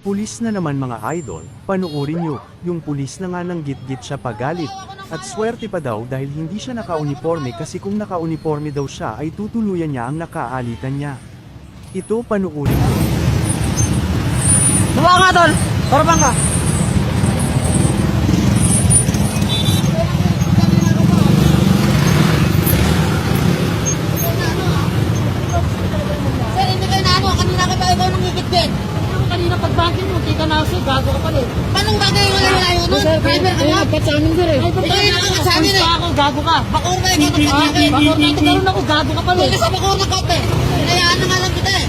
Pulis na naman mga idol, panoorin nyo, yung pulis na nga nang git-git siya pagalit, at swerte pa daw dahil hindi siya naka-uniforme kasi kung naka-uniforme daw siya ay tutuluyan niya ang nakaalitan niya. Ito panoorin nyo. Baba nga tol, korban ka. Sir, hindi kayo na ano, kanina ka pa ikaw nang gigit-git. Kanina pag-banking mo, di ka nasa, gago ka pala eh. Paano bagay yung wala yun? Driver ka ba? Nagkat sa amin sir eh. Ikaw yung nakakat sa amin eh. Ako, gago ka. Bakur ba ikaw nagkakakit? Bakor na ito, ganun ako, gago ka pala Huwag eh. ka sa bakur na kote. Hinayaan na nga lang kita eh.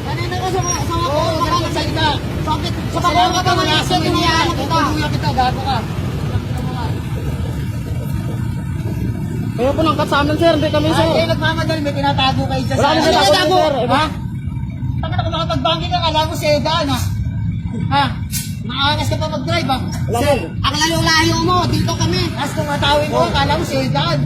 Kanina ka sa bakur ka nagsalita. Bakit? Sa bakur ka pa malasot, hinayaan na kita. Kita, gago ka. Kaya po nangkat sa amin sir, hindi kami sir. Ay, nagmamadali, may tinatago kayo dyan Wala kami Ano tinatago, tinatago? sir. Ha? Taka na kung makapag-banking ka, alam mo sa edaan ha? Ha? Nakaangas ka pa mag-drive ha? Wala Sir, mo. ang layo-layo mo, dito kami. Tapos kung matawin mo, akala mo sa edaan.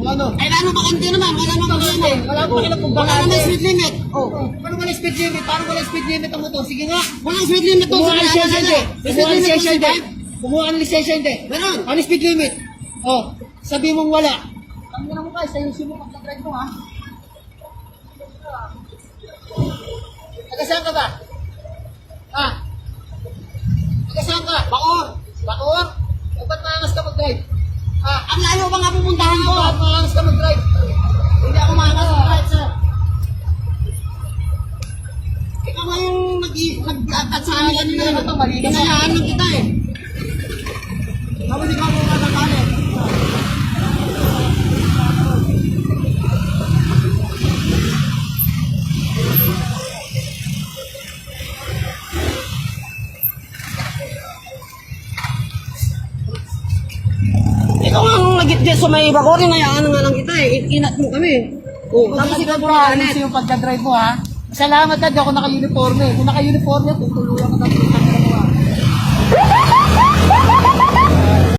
Ano? Ay, ano bakante naman? Wala naman bakante. Wala pa kailang kung Wala bakante. naman speed limit. Oh. Paano wala speed limit? Paano wala speed limit ang motor? Sige nga. Walang speed limit to. Kumuha ng lisensya hindi. May Kumuha ng speed limit lisensya hindi. 25? Kumuha ng lisensya hindi. Meron. Ano speed limit? Oh, sabi mong wala. Ang mo kayo, sayusin mo pag drive mo ha. Taga-saan ka ba? Ha? Taga-saan ka? Bacoor. Bacoor? O ba't maangas ka mag-drive? Ha? Ang layo ba nga pupuntahan ko? Ba't maangas ka mag-drive? Hindi ako maangas mag-drive, sir. Ikaw nga yung nag-atat sa amin kanina. Ano to, mali ka na. Hinayaan lang kita eh. Tapos ikaw mo matatali. Ikaw nga ang nag-get sa may Bacoor, hinayaan na nga lang kita eh. Inat mo kami. Oh, tapos ikaw mo yung pagka-drive mo ha. Salamat na, di ako naka-uniforme. Kung naka-uniforme, tutuluyan ka na.